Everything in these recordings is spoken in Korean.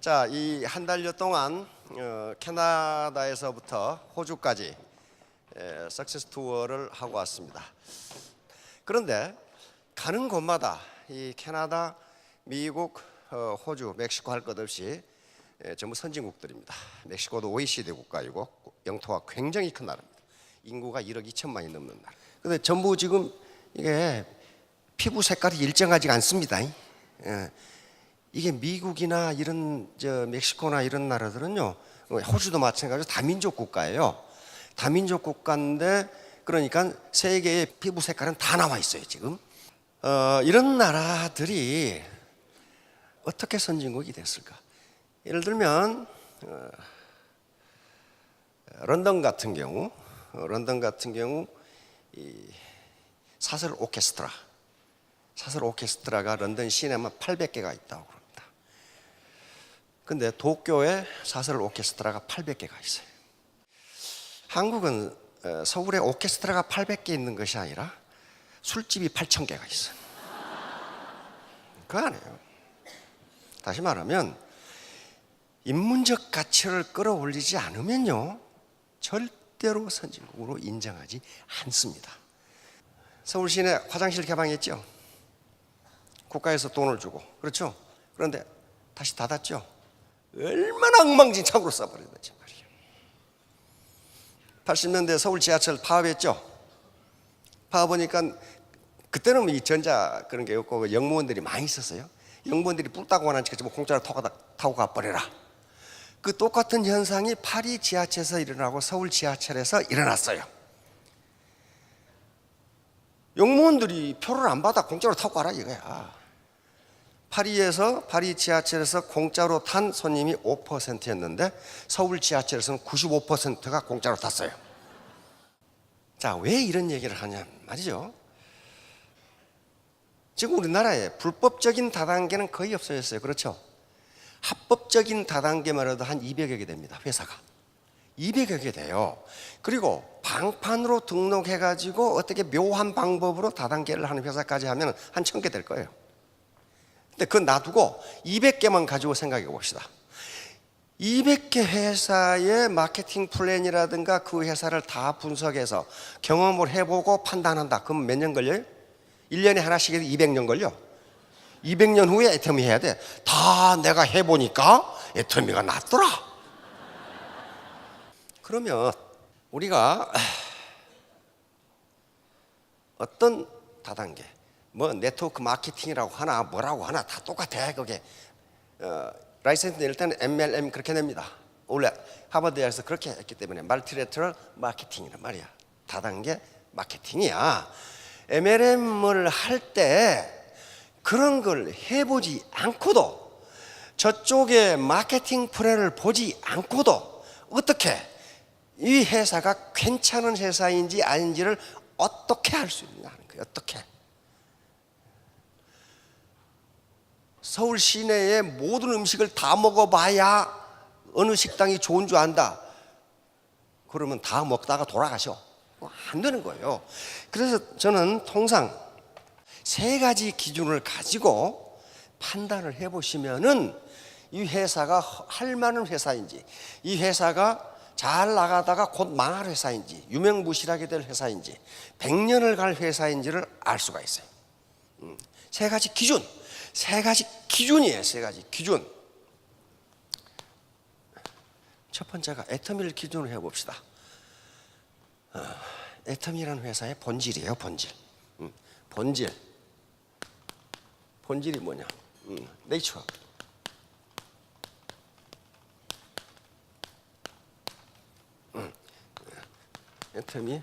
자, 이 한 달여 동안 캐나다에서부터 호주까지 석세스 투어를 하고 왔습니다. 그런데 가는 곳마다 이 캐나다, 미국, 호주, 멕시코 할 것 없이 전부 선진국들입니다. 멕시코도 OECD 국가이고 영토가 굉장히 큰 나라입니다. 인구가 1억 2천만이 넘는 나라. 근데 전부 지금 이게 피부 색깔이 일정하지 않습니다. 이게 미국이나 이런 멕시코나 이런 나라들은요, 호주도 마찬가지로 다민족 국가예요. 다민족 국가인데 그러니까 세계의 피부 색깔은 다 나와 있어요 지금. 이런 나라들이 어떻게 선진국이 됐을까? 예를 들면 런던 같은 경우 이 사설 오케스트라가 런던 시내만 800개가 있다고 그럽니다. 근데 도쿄에 사설 오케스트라가 800개가 있어요. 한국은 서울에 오케스트라가 800개 있는 것이 아니라 술집이 8,000개가 있어요. 그거 아니에요. 다시 말하면 인문적 가치를 끌어올리지 않으면요 절대로 선진국으로 인정하지 않습니다. 서울 시내 화장실 개방했죠. 국가에서 돈을 주고, 그렇죠? 그런데 다시 닫았죠. 얼마나 엉망진창으로 써버렸는지 말이에요. 80년대 서울 지하철 파업했죠. 파업하니까 그때는 이 전자 그런 게 없고 영무원들이 많이 있었어요. 영무원들이 뿔따고 원하니까 뭐 공짜로 타고 가버려라. 그 똑같은 현상이 파리 지하철에서 일어나고 서울 지하철에서 일어났어요. 영무원들이 표를 안 받아 공짜로 타고 가라 이거야. 파리 지하철에서 공짜로 탄 손님이 5%였는데 서울 지하철에서는 95%가 공짜로 탔어요. 자, 왜 이런 얘기를 하냐 말이죠. 지금 우리나라에 불법적인 다단계는 거의 없어졌어요. 그렇죠? 합법적인 다단계만 해도 한 200여 개 됩니다. 회사가 200여 개 돼요. 그리고 방판으로 등록해가지고 어떻게 묘한 방법으로 다단계를 하는 회사까지 하면 한 1000개 될 거예요. 근데 그건 놔두고 200개만 가지고 생각해 봅시다. 200개 회사의 마케팅 플랜이라든가 그 회사를 다 분석해서 경험을 해보고 판단한다. 그럼 몇 년 걸려요? 1년에 하나씩 해도 200년 걸려. 200년 후에 애터미 해야 돼. 다 내가 해보니까 애터미가 낫더라. 그러면 우리가 어떤 다단계, 뭐 네트워크 마케팅이라고 하나 뭐라고 하나 다 똑같아. 그게 라이센스 낼 때는 MLM 그렇게 냅니다. 원래 하버드 대학에서 그렇게 했기 때문에 멀티레터럴 마케팅이란 말이야. 다단계 마케팅이야. MLM을 할 때 그런 걸 해보지 않고도 저쪽에 마케팅 플랜을 보지 않고도 어떻게 이 회사가 괜찮은 회사인지 아닌지를 어떻게 할 수 있느냐 하는 거예요. 어떻게. 서울 시내의 모든 음식을 다 먹어봐야 어느 식당이 좋은 줄 안다. 그러면 다 먹다가 돌아가셔. 안 되는 거예요. 그래서 저는 통상 3가지 기준을 가지고 판단을 해보시면은 이 회사가 할 만한 회사인지, 이 회사가 잘 나가다가 곧 망할 회사인지, 유명무실하게 될 회사인지, 100년을 갈 회사인지를 알 수가 있어요. 3가지 기준, 3가지 기준이에요. 3가지 기준. 첫 번째가 애터미를 기준으로 해봅시다. 애터미라는 회사의 본질이에요. 본질이 뭐냐? 네이처. 애터미.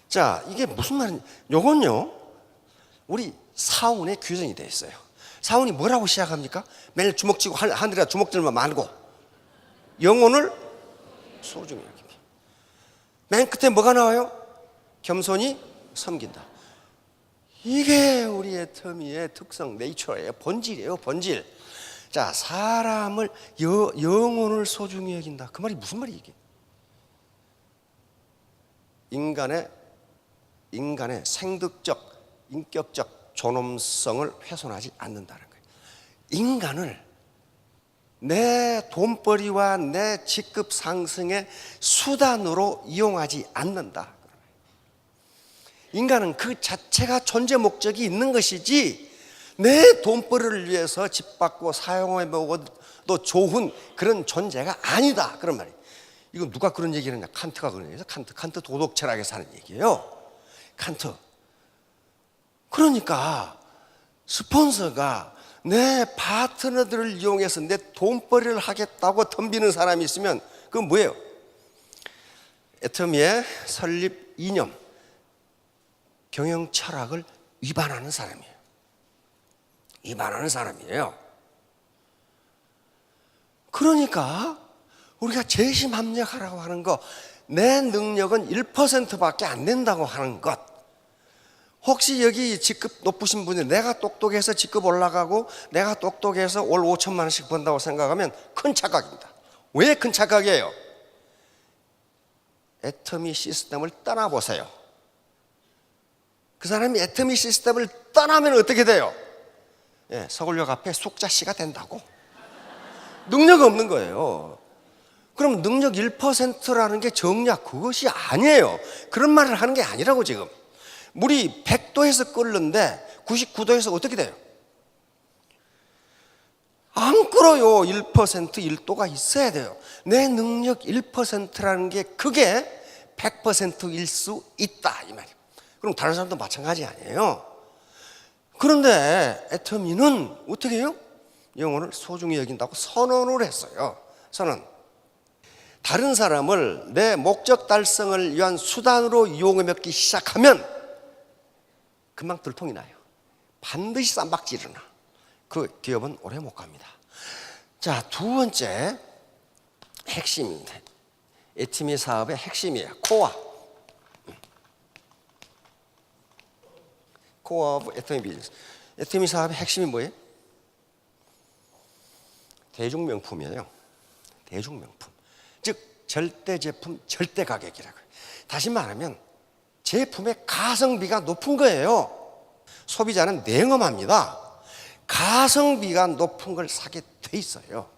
자, 이게 무슨 말인지. 요건요, 우리 사운에 규정이 되어 있어요. 사운이 뭐라고 시작합니까? 매일 주먹 쥐고 하늘에 주먹 들만 말고 영혼을 소중히 여깁니다. 맨 끝에 뭐가 나와요? 겸손히 섬긴다. 이게 우리 애터미의 특성, 네이처예요. 본질이에요. 본질. 자, 사람을 영혼을 소중히 여긴다. 그 말이 무슨 말이에요 이게? 인간의 생득적, 인격적 존엄성을 훼손하지 않는다는 거예요. 인간을 내 돈벌이와 내 직급 상승의 수단으로 이용하지 않는다. 인간은 그 자체가 존재 목적이 있는 것이지 내 돈벌이를 위해서 집 받고 사용해 먹어도 좋은 그런 존재가 아니다. 그런 말이에요. 이거 누가 그런 얘기를 했냐? 칸트가 그런 얘기해서 칸트 도덕 철학에서 하는 얘기예요. 칸트. 그러니까 스폰서가 내 파트너들을 이용해서 내 돈벌이를 하겠다고 덤비는 사람이 있으면 그건 뭐예요? 애터미의 설립 이념, 경영 철학을 위반하는 사람이에요. 위반하는 사람이에요. 그러니까 우리가 재심합력하라고 하는 거, 내 능력은 1%밖에 안 된다고 하는 것, 혹시 여기 직급 높으신 분이 내가 똑똑해서 직급 올라가고 내가 똑똑해서 월 5천만 원씩 번다고 생각하면 큰 착각입니다. 왜 큰 착각이에요? 애터미 시스템을 떠나보세요. 그 사람이 애터미 시스템을 떠나면 어떻게 돼요? 예, 서울역 앞에 숙자씨가 된다고. 능력 없는 거예요. 그럼 능력 1%라는 게 정략, 그것이 아니에요. 그런 말을 하는 게 아니라고. 지금 물이 100도에서 끓는데 99도에서 어떻게 돼요? 안 끓어요. 1%, 1도가 있어야 돼요. 내 능력 1%라는 게 그게 100%일 수 있다 이 말이에요. 그럼 다른 사람도 마찬가지 아니에요. 그런데 애터미는 어떻게 해요? 영혼을 소중히 여긴다고 선언을 했어요. 선언. 다른 사람을 내 목적 달성을 위한 수단으로 이용해 먹기 시작하면 금방 들통이 나요. 반드시 쌈박질이 나. 그 기업은 오래 못 갑니다. 자, 두 번째 핵심입니다. 애터미 사업의 핵심이에요. 코어 오브 애터미 비즈니스. 애터미 사업의 핵심이 뭐예요? 대중명품이에요. 대중명품. 즉 절대 제품, 절대 가격이라고요. 다시 말하면 제품의 가성비가 높은 거예요. 소비자는 냉엄합니다. 가성비가 높은 걸 사게 돼 있어요.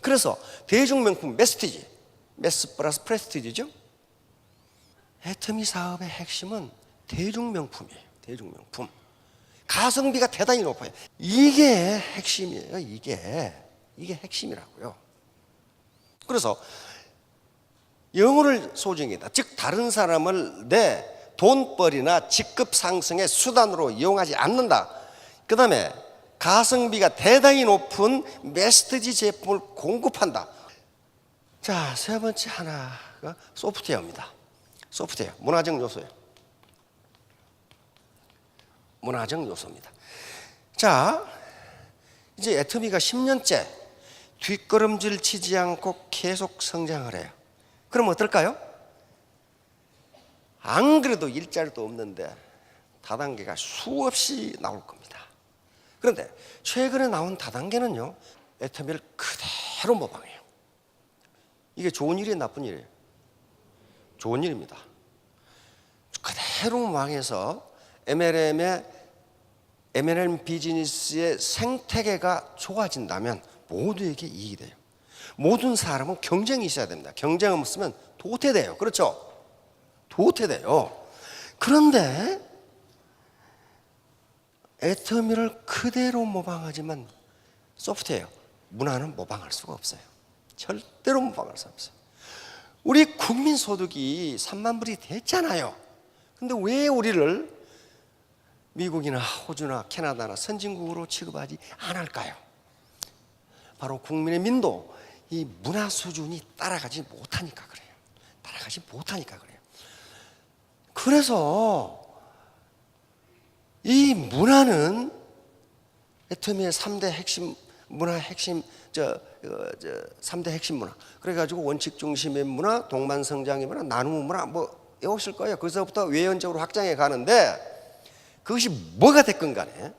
그래서 대중명품, 메스티지, 메스 플러스 프레스티지죠. 애터미 사업의 핵심은 대중명품이에요. 대중명품. 가성비가 대단히 높아요. 이게 핵심이에요. 이게 핵심이라고요. 그래서 영혼을 소중히 여긴다. 즉 다른 사람을 내 돈벌이나 직급 상승의 수단으로 이용하지 않는다. 그 다음에 가성비가 대단히 높은 메스티지 제품을 공급한다. 자, 세 번째 하나가 소프트웨어입니다. 소프트웨어, 문화적 요소예요. 문화적 요소입니다. 자, 이제 애터미가 10년째 뒷걸음질 치지 않고 계속 성장을 해요. 그럼 어떨까요? 안 그래도 일자리도 없는데 다단계가 수없이 나올 겁니다. 그런데 최근에 나온 다단계는요, 애터미를 그대로 모방해요. 이게 좋은 일이에요, 나쁜 일이에요? 좋은 일입니다. 그대로 모방해서 MLM 비즈니스의 생태계가 좋아진다면 모두에게 이익이 돼요. 모든 사람은 경쟁이 있어야 됩니다. 경쟁 없으면 도태돼요. 그렇죠? 도태돼요. 그런데 애터미를 그대로 모방하지만 소프트웨어, 문화는 모방할 수가 없어요. 절대로 모방할 수 없어요. 우리 국민 소득이 3만 불이 됐잖아요. 근데 왜 우리를 미국이나 호주나 캐나다나 선진국으로 취급하지 않을까요? 바로 국민의 민도, 이 문화 수준이 따라가지 못하니까 그래요. 따라가지 못하니까 그래요. 그래서 이 문화는 애터미의 3대 핵심 문화, 핵심 3대 핵심 문화. 그래가지고 원칙 중심의 문화, 동반 성장의 문화, 나눔 문화 뭐 외우실 거예요. 거기서부터 외연적으로 확장해 가는데 그것이 뭐가 됐건 간에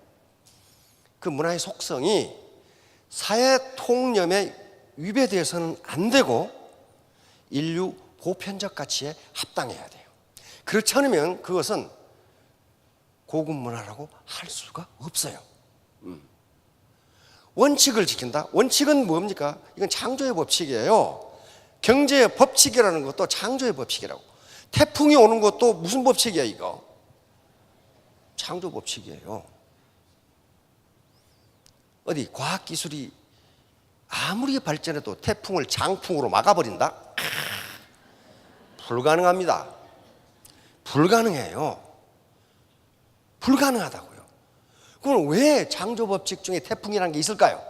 그 문화의 속성이 사회 통념에 위배되어서는 안 되고 인류 보편적 가치에 합당해야 돼요. 그렇지 않으면 그것은 고급 문화라고 할 수가 없어요. 원칙을 지킨다? 원칙은 뭡니까? 이건 창조의 법칙이에요. 경제의 법칙이라는 것도 창조의 법칙이라고. 태풍이 오는 것도 무슨 법칙이야 이거? 창조 법칙이에요. 어디 과학기술이 아무리 발전해도 태풍을 장풍으로 막아버린다? 불가능합니다. 불가능해요. 불가능하다고요. 그럼 왜 창조법칙 중에 태풍이라는 게 있을까요?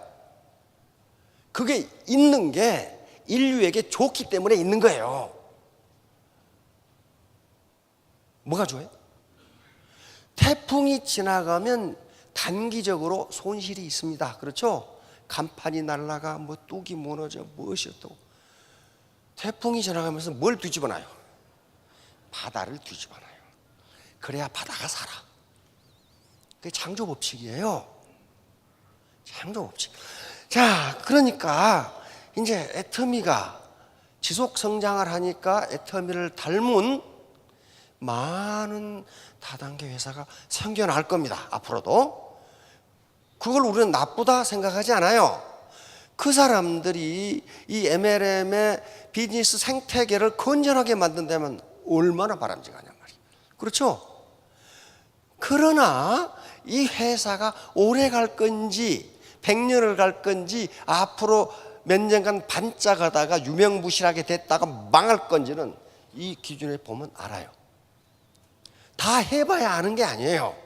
그게 있는 게 인류에게 좋기 때문에 있는 거예요. 뭐가 좋아요? 태풍이 지나가면 단기적으로 손실이 있습니다. 그렇죠? 간판이 날아가 뭐 뚝이 무너져 무엇이 어떠고. 태풍이 지나가면서 뭘 뒤집어놔요? 바다를 뒤집어놔요. 그래야 바다가 살아. 그게 창조법칙이에요. 창조법칙. 자, 그러니까 이제 애터미가 지속 성장을 하니까 애터미를 닮은 많은 다단계 회사가 생겨날 겁니다. 앞으로도. 그걸 우리는 나쁘다 생각하지 않아요. 그 사람들이 이 MLM의 비즈니스 생태계를 건전하게 만든다면 얼마나 바람직하냐 말이에요. 그렇죠? 그러나 이 회사가 오래 갈 건지 100년을 갈 건지 앞으로 몇 년간 반짝하다가 유명무실하게 됐다가 망할 건지는 이 기준에 보면 알아요. 다 해봐야 아는 게 아니에요.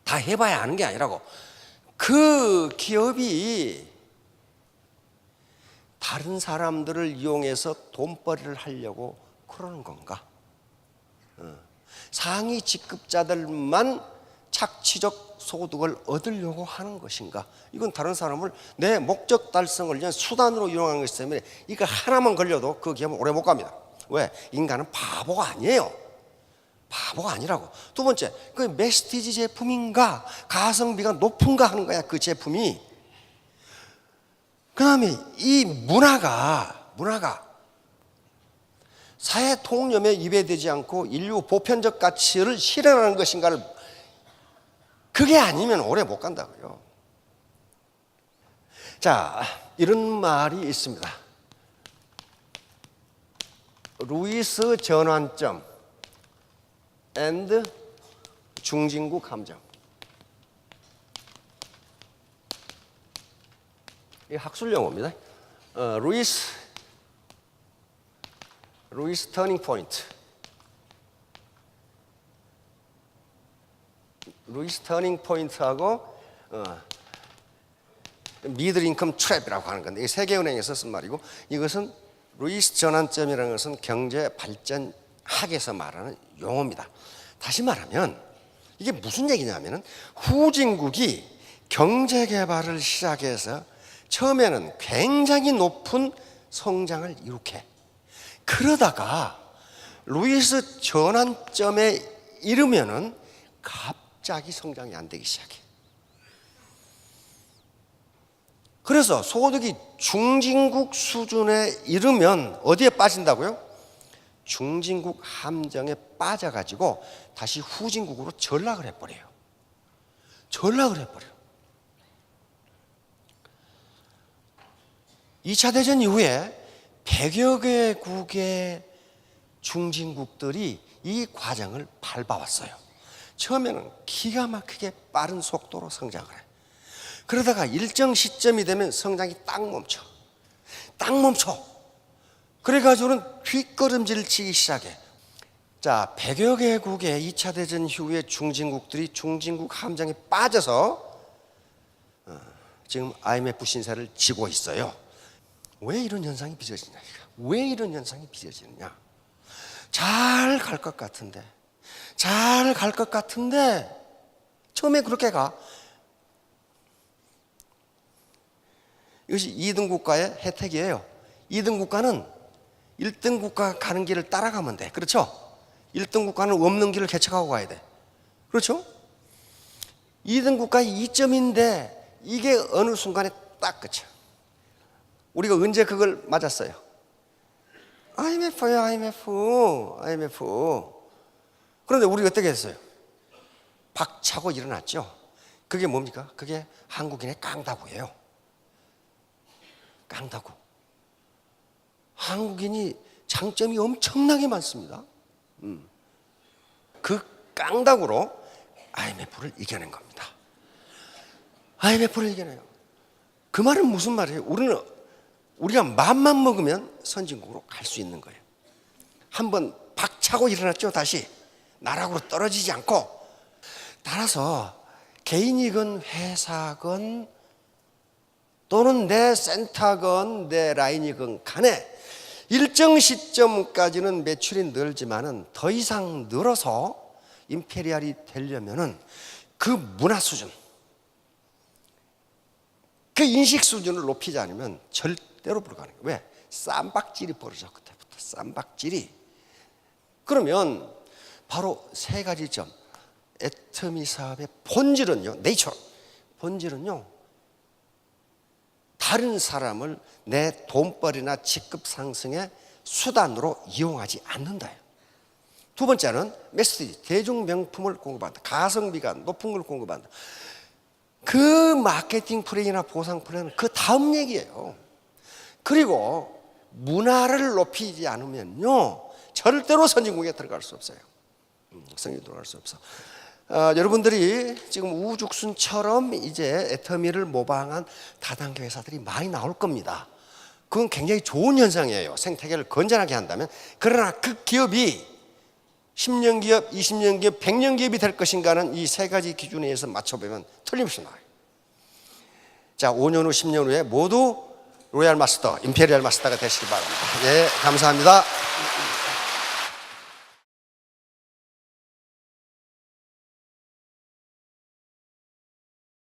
다 해봐야 아는 게 아니라고. 그 기업이 다른 사람들을 이용해서 돈벌이를 하려고 그러는 건가? 상위 직급자들만 착취적 소득을 얻으려고 하는 것인가? 이건 다른 사람을 내 목적 달성을 위한 수단으로 이용하는 것이기 때문에 이거 하나만 걸려도 그 기업은 오래 못 갑니다. 왜? 인간은 바보가 아니에요. 바보가 아니라고. 두 번째, 그 메시티지 제품인가 가성비가 높은가 하는 거야 그 제품이. 그 다음에 이 문화가 사회 통념에 위배되지 않고 인류 보편적 가치를 실현하는 것인가를, 그게 아니면 오래 못 간다고요. 자, 이런 말이 있습니다. 루이스 전환점 and 중진국 함정. 이 학술 용어입니다. 루이스 터닝 포인트. 루이스 터닝 포인트하고 미들 인컴 트랩이라고 하는 건데, 이게 세계은행에서 쓴 말이고, 이것은 루이스 전환점이라는 것은 경제 발전 학에서 말하는 용어입니다. 다시 말하면 이게 무슨 얘기냐면은 후진국이 경제 개발을 시작해서 처음에는 굉장히 높은 성장을 이룩해. 그러다가 루이스 전환점에 이르면은 갑자기 성장이 안 되기 시작해. 그래서 소득이 중진국 수준에 이르면 어디에 빠진다고요? 중진국 함정에 빠져가지고 다시 후진국으로 전락을 해버려요. 전락을 해버려요. 2차 대전 이후에 100여 개국의 중진국들이 이 과정을 밟아왔어요. 처음에는 기가 막히게 빠른 속도로 성장을 해. 그러다가 일정 시점이 되면 성장이 딱 멈춰. 그래가지고는 뒷걸음질 치기 시작해. 자, 100여 개국의 2차 대전 이후에 중진국들이 중진국 함정에 빠져서 지금 IMF 신세를 지고 있어요. 왜 이런 현상이 빚어지냐? 왜 이런 현상이 빚어지느냐? 잘 갈 것 같은데 처음에 그렇게 가. 이것이 2등 국가의 혜택이에요. 2등 국가는 1등 국가 가는 길을 따라가면 돼. 그렇죠? 1등 국가는 없는 길을 개척하고 가야 돼. 그렇죠? 2등 국가의 이점인데 이게 어느 순간에 딱 그쳐. 우리가 언제 그걸 맞았어요? IMF요, IMF. 그런데 우리가 어떻게 했어요? 박차고 일어났죠. 그게 뭡니까? 그게 한국인의 깡다구예요. 깡다구. 한국인이 장점이 엄청나게 많습니다. 그 깡다구로 IMF를 이겨낸 겁니다. IMF를 이겨내요. 그 말은 무슨 말이에요? 우리가 마음만 먹으면 선진국으로 갈 수 있는 거예요. 한번 박차고 일어났죠. 다시 나락으로 떨어지지 않고. 따라서 개인이건 회사건 또는 내 센터건 내 라인이건 간에 일정 시점까지는 매출이 늘지만은 더 이상 늘어서 임페리얼이 되려면은 그 문화 수준, 그 인식 수준을 높이지 않으면 절대로 불가능해요. 왜? 쌈박질이 벌어져. 그때부터 쌈박질이. 그러면 바로 세 가지 점. 애터미 사업의 본질은요, 네이처 본질은요, 다른 사람을 내 돈벌이나 직급 상승의 수단으로 이용하지 않는다요. 두 번째는 메시지, 대중 명품을 공급한다. 가성비가 높은 걸 공급한다. 그 마케팅 플레이나 보상 플레이는 그 다음 얘기예요. 그리고 문화를 높이지 않으면요, 절대로 선진국에 들어갈 수 없어요. 선진국에 들어갈 수 없어. 여러분들이 지금 우죽순처럼 이제 애터미를 모방한 다단계 회사들이 많이 나올 겁니다. 그건 굉장히 좋은 현상이에요. 생태계를 건전하게 한다면. 그러나 그 기업이 10년 기업, 20년 기업, 100년 기업이 될 것인가는 이 세 가지 기준에 의해서 맞춰보면 틀림없이 나와요. 자, 5년 후, 10년 후에 모두 로얄 마스터, 임페리얼 마스터가 되시기 바랍니다. 예, 감사합니다.